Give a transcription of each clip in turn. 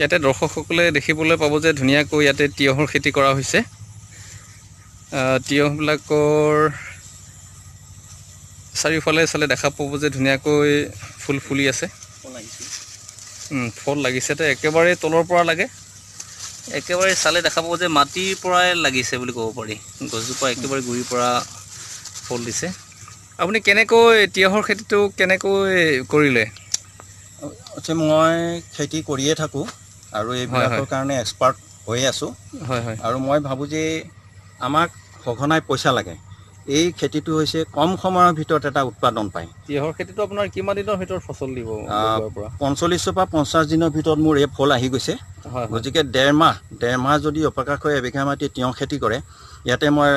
ইয়াতে দৰ্শকসকলে দেখিবলৈ পাব যে ধুনীয়াকৈ ইয়াতে তিয়হৰ খেতি কৰা হৈছে। তিয়হবিলাকৰ চাৰিওফালে চালে দেখা পাব যে ধুনীয়াকৈ ফুল ফুলি আছে, ফল লাগিছে। তো একেবাৰে তলৰ পৰা লাগে, একেবাৰে চালে দেখা পাব যে মাটিৰ পৰাই লাগিছে বুলি ক'ব পাৰি। গছজোপা একেবাৰে গুৰিৰ পৰা ফল দিছে। আপুনি কেনেকৈ তিয়হৰ খেতিটো কেনেকৈ কৰিলে? মই খেতি কৰিয়ে থাকোঁ আৰু এইবিলাকৰ কাৰণে এক্সপাৰ্ট হৈ আছোঁ। আৰু মই ভাবোঁ যে আমাক সঘনাই পইচা লাগে। এই খেতিটো হৈছে কম সময়ৰ ভিতৰত এটা উৎপাদন পায়। তিয়হৰ খেতিটো আপোনাৰ কিমান দিনৰ ভিতৰত ফচল দিব? 45 পৰা 50 দিনৰ ভিতৰত মোৰ এই ফল আহি গৈছে। গতিকে ডেৰ মাহ যদি অপেক্ষাকৈ এবিঘা মাটি তিয়হ খেতি কৰে, ইয়াতে মই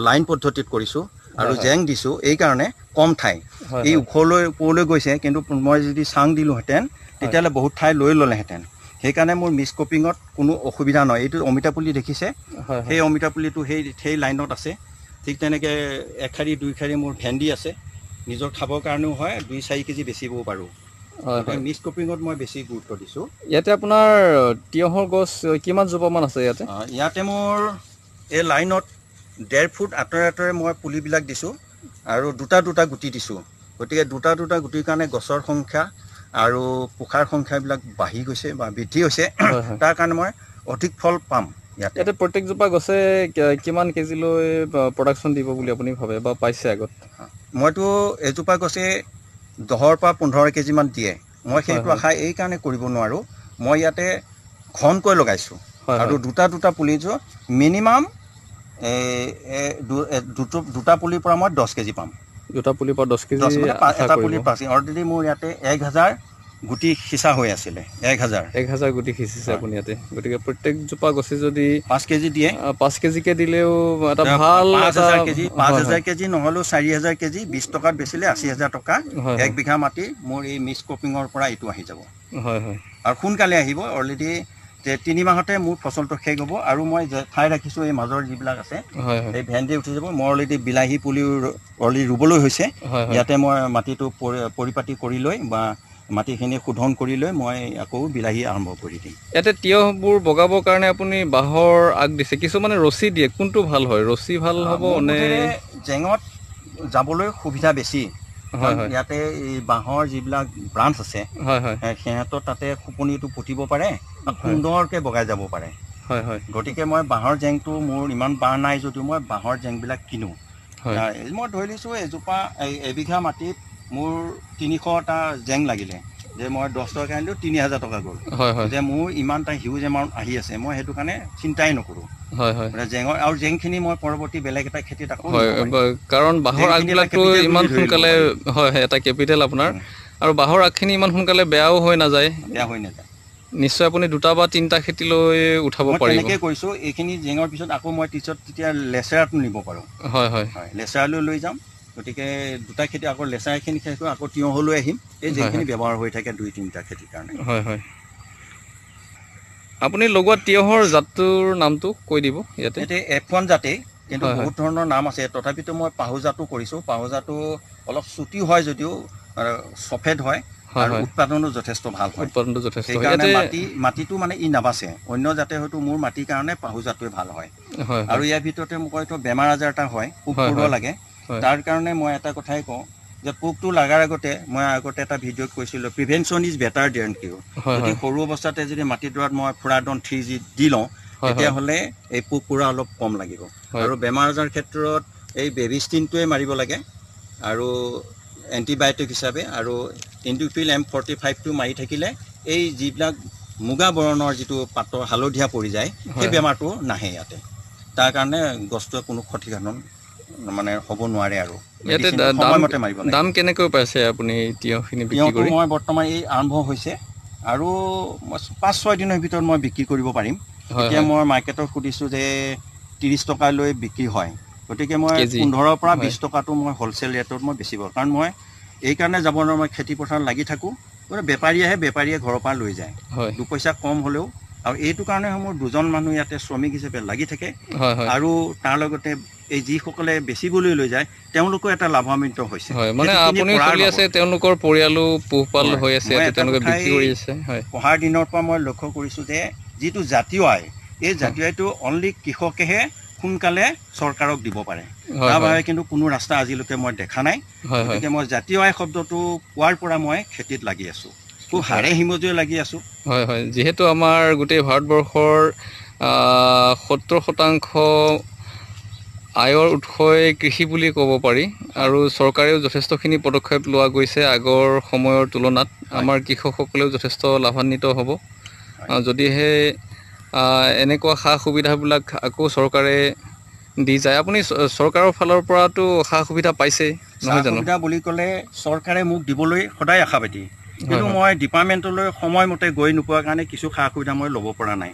লাইন পদ্ধতিত কৰিছোঁ আৰু জেং দিছোঁ। এইকাৰণে কম ঠাই, এই ওপৰলৈ গৈছে, কিন্তু মই যদি চাং দিলোঁহেঁতেন তেতিয়াহ'লে বহুত ঠাই লৈ ল'লেহেঁতেন। সেইকাৰণে মোৰ মিক্স ক্ৰপিঙত কোনো অসুবিধা নহয়। এইটো অমিতা পুলি দেখিছে, সেই অমিতা পুলিটো সেই লাইনত আছে। ঠিক তেনেকৈ 1 শাৰী 2 শাৰী মোৰ ভেন্দি আছে, নিজৰ খাবৰ কাৰণেও হয়, 2-4 কেজি বেচিবও পাৰোঁ। মিক্স ক্ৰপিঙত মই বেছি গুৰুত্ব দিছোঁ। ইয়াতে আপোনাৰ তিয়হৰ গছ কিমান জোপামান আছে ইয়াতে? ইয়াতে মোৰ এই লাইনত 1.5 ফুট আঁতৰে মই পুলিবিলাক দিছোঁ আৰু দুটা গুটি দিছোঁ। গতিকে দুটা গুটিৰ কাৰণে গছৰ সংখ্যা আৰু পোখাৰ সংখ্যাবিলাক বাঢ়ি গৈছে বা বৃদ্ধি হৈছে। তাৰ কাৰণে মই অধিক ফল পাম। ইয়াতে প্ৰত্যেকজোপা গছে কিমান কেজিলৈ প্ৰডাকশ্যন দিব বুলি আপুনি ভাবে বা পাইছে আগত? মইতো এজোপা গছে 10 পৰা 15 কেজিমান দিয়ে। মই সেইটো আশা এইকাৰণে কৰিব নোৱাৰোঁ, মই ইয়াতে ঘনকৈ লগাইছোঁ আৰু দুটা পুলিযোৰ মিনিমাম দুটা পুলিৰ পৰা মই 10 কেজি পাম। দুটা পুলিৰ পৰা 10 কেজি? এটা পুলিৰ 5 অলৰেডি মোৰ ইয়াতে 1000 গুটি সিঁচা হৈ আছিলে। 1000 গুটি সিঁচিছে আপুনি ইয়াতে। গতিকে প্ৰত্যেকজোপা গছে যদি 5 কেজি দিয়ে, 5 কেজিকৈ দিলেও এটা ভাল 5000 কেজি নহ'লেও 4000 কেজি, 20 টকাত বেচিলে 80,000 টকা। 1 বিঘা মাটি মোৰ এই মিক্স ক্ৰপিঙৰ পৰা এইটো আহি যাব। আৰু সোনকালে আহিব। অলৰেডি 3 মাহতে মোৰ ফচলটো শেষ হ'ব। আৰু মই ঠাই ৰাখিছোঁ এই মাজৰ যিবিলাক আছে, এই ভেন্দি উঠি যাব। মই অলৰেডি বিলাহী পুলিও অলৰেডি ৰুবলৈ হৈছে। ইয়াতে মই মাটিটো পৰিপাতি কৰি লৈ বা মাটিখিনি শোধন কৰি লৈ মই আকৌ বিলাহী আৰম্ভ কৰি দিম। ইয়াতে তিয়হবোৰ বগাবৰ কাৰণে আপুনি বাঁহৰ আগ দিছে, কিছুমানে ৰছী দিয়ে, কোনটো ভাল হয়? ৰছী ভাল হ'ব নে? জেঙত যাবলৈ সুবিধা বেছি। ইয়াতে এই বাঁহৰ যিবিলাক ব্ৰাঞ্চ আছে, সিহঁতৰ তাতে খোপনিটো পুতিব পাৰে, সুন্দৰকৈ বগাই যাব পাৰে। গতিকে মই বাঁহৰ জেংটো, মোৰ ইমান বাঁহ নাই যদিও মই বাঁহৰ জেংবিলাক কিনোঁ। মই ধৰি লৈছোঁ এবিঘা মাটিত মোৰ 300টা জেং লাগিলে যে মই 10 টকা আনিলোঁ, 3000 টকা গ'ল। যে মোৰ ইমান এটা হিউজ এমাউণ্ট আহি আছে, মই সেইটো কাৰণে চিন্তাই নকৰোঁ। জেঙৰ আৰু জেংখিনি মই পৰৱৰ্তী বেলেগ এটা খেতিত আকৌ, কাৰণ বাঁহৰ আগবিলাকতো ইমান সোনকালে এটা কেপিটেল আপোনাৰ, আৰু বাঁহৰ আগখিনি ইমান সোনকালে বেয়াও হৈ নাযায়। নিশ্চয় আপুনি 2টা বা 3টা খেতিলৈ উঠাব পাৰিব। তেনেকৈ কৰিছোঁ। এইখিনি জেঙৰ পিছত আকৌ মই তেতিয়া লেচেৰাটো নিব পাৰোঁ। লেচেৰালৈ লৈ যাম। গতিকে 2টা খেতি আকৌ লেচেৰাখিনি শেষ কৰি আকৌ তিয়হলৈ আহিম। এই জেংখিনি ব্যৱহাৰ হৈ থাকে 2-3টা খেতিৰ কাৰণে। আপুনি লগোৱা তিয়হৰ জাতটোৰ নামটো কৈ দিব। ইয়াতে F1 জাতেই, কিন্তু বহুত ধৰণৰ নাম আছে। তথাপিতো মই পাহু জাতো কৰিছোঁ। পাহু জাতো অলপ চুটি হয় যদিও সফেদ হয় আৰু উৎপাদনো যথেষ্ট ভাল হয়। সেইকাৰণে মাটিটো মানে ই নাবাচে। অন্য জাতে হয়তো মোৰ মাটিৰ কাৰণে পাহু জাতটোৱে ভাল হয়। আৰু ইয়াৰ ভিতৰতে মোক হয়তো বেমাৰ আজাৰ এটা হয়, পোক পৰুৱা লাগে। তাৰ কাৰণে মই এটা কথাই কওঁ যে পোকটো লগাৰ আগতে, মই আগতে এটা ভিডিঅ'ত কৈছিলোঁ, প্ৰিভেনশ্যন ইজ বেটাৰ দেন কিউৰ। যদি সৰু অৱস্থাতে যদি মাটিডৰাত মই ফুৰাডন 3G দি লওঁ, তেতিয়াহ'লে এই পোক পৰুৱা অলপ কম লাগিব। আৰু বেমাৰ আজাৰ ক্ষেত্ৰত এই বেবিষ্টিনটোৱে মাৰিব লাগে আৰু এণ্টিবায়'টিক হিচাপে, আৰু ইণ্ডুফিল M45টো মাৰি থাকিলে এই যিবিলাক মুগা বৰণৰ যিটো পাতৰ হালধীয়া পৰি যায়, সেই বেমাৰটো নাহে ইয়াতে। তাৰ কাৰণে গছটোৱে কোনো ক্ষতিসাধন মানে হ'ব নোৱাৰে। আৰু ইয়াতে সময়মতে মাৰিব লাগে। দাম কেনেকৈ পাইছে আপুনি তিয়হখিনি বিক্ৰী কৰি? মই বৰ্তমান এই আৰম্ভ হৈছে আৰু 5-6 দিনৰ ভিতৰত মই বিক্ৰী কৰিব পাৰিম। এতিয়া মই মাৰ্কেটত সুধিছোঁ যে 30 টকালৈ বিক্ৰী হয়। গতিকে মই 15 পৰা 20 টকাটো মই হ'লচেল ৰেটত মই বেচিব, কাৰণ মই এইকাৰণে যাব নোৱাৰোঁ। মই খেতি পথাৰত লাগি থাকোঁ, বেপাৰী আহে, বেপাৰীয়ে ঘৰৰ পৰা লৈ যায় 2 পইচা কম হ'লেও। আৰু এইটো কাৰণে মোৰ 2জন মানুহ ইয়াতে শ্ৰমিক হিচাপে লাগি থাকে। আৰু তাৰ লগতে এই যিসকলে বেচিবলৈ লৈ যায় তেওঁলোকো এটা লাভান্বিত হৈছে। হয়, মানে আপুনি চলি আছে, তেওঁলোকৰ পৰিয়ালো পোহপাল হৈ আছে, তেওঁলোকে বিক্ৰী কৰি আছে। হয়, অহাৰ দিনৰ পৰা মই লক্ষ্য কৰিছোঁ যে যিটো জাতীয় আয়, এই জাতীয় আয়টো অনলি কৃষকেহে সোনকালে চৰকাৰক দিব পাৰে, তাৰ বাবে কিন্তু কোনো ৰাস্তা আজিলৈকে মই দেখা নাই। গতিকে মই জাতীয় আয় শব্দটো পোৱাৰ পৰা মই খেতিত লাগি আছোঁ, খুব হাড়ে হিমজুৱে লাগি আছোঁ। হয় হয়, যিহেতু আমাৰ গোটেই ভাৰতবৰ্ষৰ 70% আয়ৰ উৎসই কৃষি বুলি ক'ব পাৰি, আৰু চৰকাৰেও যথেষ্টখিনি পদক্ষেপ লোৱা গৈছে আগৰ সময়ৰ তুলনাত। আমাৰ কৃষকসকলেও যথেষ্ট লাভান্বিত হ'ব যদিহে এনেকুৱা সা সুবিধাবিলাক আকৌ চৰকাৰে দি যায়। আপুনি চৰকাৰৰ ফালৰ পৰাতো সা সুবিধা পাইছেই, নহয় জানো? সুবিধা বুলি ক'লে চৰকাৰে মোক দিবলৈ সদায় আশাবাদী, কিন্তু মই ডিপাৰ্টমেণ্টলৈ সময়মতে গৈ নোপোৱাৰ কাৰণে কিছু সা সুবিধা মই ল'ব পৰা নাই।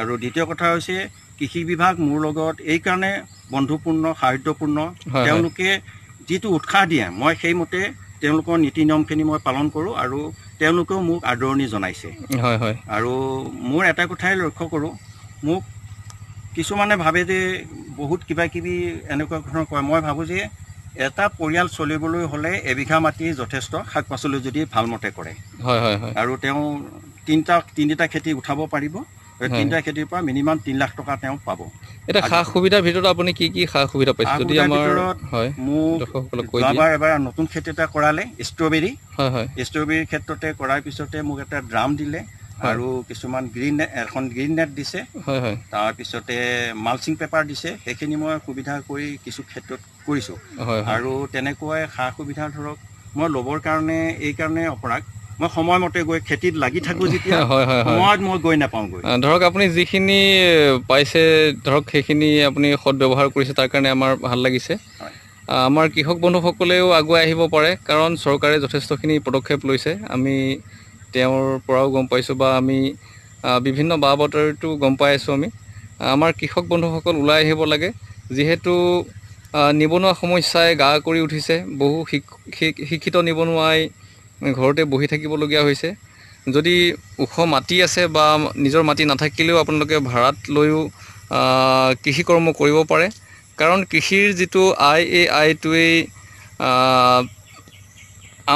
আৰু দ্বিতীয় কথা হৈছে কৃষি বিভাগ মোৰ লগত এইকাৰণে বন্ধুপূৰ্ণ, সাহায্যপূৰ্ণ। তেওঁলোকে যিটো উৎসাহ দিয়ে মই সেইমতে তেওঁলোকৰ নীতি নিয়মখিনি মই পালন কৰোঁ, আৰু তেওঁলোকেও মোক আদৰণি জনাইছে। হয় হয়, আৰু মোৰ এটা কথাই লক্ষ্য কৰোঁ, মোক কিছুমানে ভাবে যে বহুত কিবা কিবি এনেকুৱা ধৰণৰ কয়। মই ভাবোঁ যে এটা পৰিয়াল চলিবলৈ হ'লে এবিঘা মাটি যথেষ্ট, শাক পাচলি যদি ভালমতে কৰে। হয় হয় হয়, আৰু তেওঁ তিনিটা খেতি উঠাব পাৰিব, তিনিটা খেতিৰ পৰা মিনিমাম 3 লাখ টকা তেওঁ পাব। এতিয়া সা সুবিধাৰ ভিতৰত আপুনি কি কি সা সুবিধা পাইছে যদি আমাৰ মোক এবাৰ নতুন খেতি এটা কৰালে, ষ্ট্ৰবেৰী। হয় হয়, ষ্ট্ৰবেৰীৰ ক্ষেত্ৰতে কৰাৰ পিছতে মোক এটা ড্ৰাম দিলে, আৰু কিছুমান এখন গ্ৰীণ নেট দিছে। হয় হয়, তাৰপিছতে মালচিং পেপাৰ দিছে। সেইখিনি মই সুবিধা কৰি কিছু ক্ষেত্ৰত কৰিছোঁ। আৰু তেনেকুৱাই সা সুবিধা ধৰক মই ল'বৰ কাৰণে এইকাৰণে অপৰাগ, মই সময়মতে গৈ খেতিত লাগি থাকোঁ যেতিয়া, সময়ত মই গৈ নাপাওঁগৈ। ধৰক আপুনি যিখিনি পাইছে ধৰক সেইখিনি আপুনি সৎ ব্যৱহাৰ কৰিছে, তাৰ কাৰণে আমাৰ ভাল লাগিছে। আমাৰ কৃষক বন্ধুসকলেও আগুৱাই আহিব পাৰে, কাৰণ চৰকাৰে যথেষ্টখিনি পদক্ষেপ লৈছে। আমি তেওঁৰ পৰাও গম পাইছোঁ, বা আমি বিভিন্ন বা বাতৰিতো গম পাই আছোঁ। আমাৰ কৃষক বন্ধুসকল ওলাই আহিব লাগে, যিহেতু নিবনুৱা সমস্যাই গা কৰি উঠিছে। বহু শিক্ষিত নিবনুৱাই ঘৰতে বহি থাকিবলগীয়া হৈছে। যদি ওখ মাটি আছে বা নিজৰ মাটি নাথাকিলেও আপোনালোকে ভাড়াত লৈও কৃষি কৰ্ম কৰিব পাৰে, কাৰণ কৃষিৰ যিটো আয়, এই আয়টোৱেই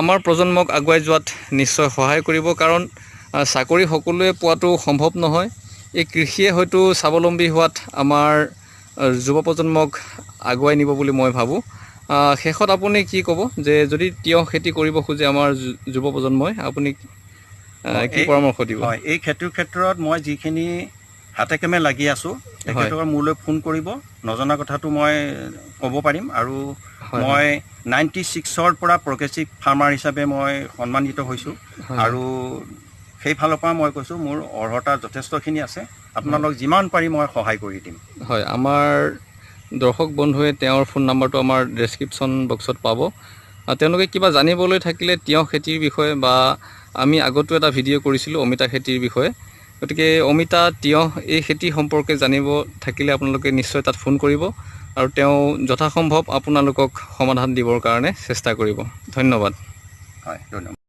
আমাৰ প্ৰজন্মক আগুৱাই যোৱাত নিশ্চয় সহায় কৰিব। কাৰণ চাকৰি সকলোৱে পোৱাটো সম্ভৱ নহয়। এই কৃষিয়ে হয়তো স্বাৱলম্বী হোৱাত আমাৰ যুৱ প্ৰজন্মক আগুৱাই নিব বুলি মই ভাবোঁ। শেষত আপুনি কি ক'ব, যে যদি তিয়ঁহ খেতি কৰিব খোজে আমাৰ যুৱ প্ৰজন্মই, আপুনি কি পৰামৰ্শ দিব? হয়, এই খেতিৰ ক্ষেত্ৰত মই যিখিনি হাতে কামে লাগি আছোঁ, তেখেতসকলে মোলৈ ফোন কৰিব, নজনা কথাটো মই ক'ব পাৰিম। আৰু মই 96ৰ পৰা প্ৰগ্ৰেছিভ ফাৰ্মাৰ হিচাপে মই সন্মানিত হৈছোঁ, আৰু সেইফালৰ পৰা মই কৈছোঁ মোৰ অৰ্হতা যথেষ্টখিনি আছে। আপোনালোক যিমান পাৰি মই সহায় কৰি দিম। হয়, আমাৰ দৰ্শক বন্ধুৱে তেওঁৰ ফোন নাম্বাৰটো আমাৰ ডেছক্ৰিপশ্যন বক্সত পাব। তেওঁলোকে কিবা জানিবলৈ থাকিলে তিয়ঁহ খেতিৰ বিষয়ে, বা আমি আগতো এটা ভিডিঅ' কৰিছিলোঁ অমিতা খেতিৰ বিষয়ে, গতিকে অমিতা, তিয়ঁহ এই খেতি সম্পৰ্কে জানিব থাকিলে আপোনালোকে নিশ্চয় তাত ফোন কৰিব, আৰু তেওঁ যথাসম্ভৱ আপোনালোকক সমাধান দিবৰ কাৰণে চেষ্টা কৰিব। ধন্যবাদ। হয়, ধন্যবাদ।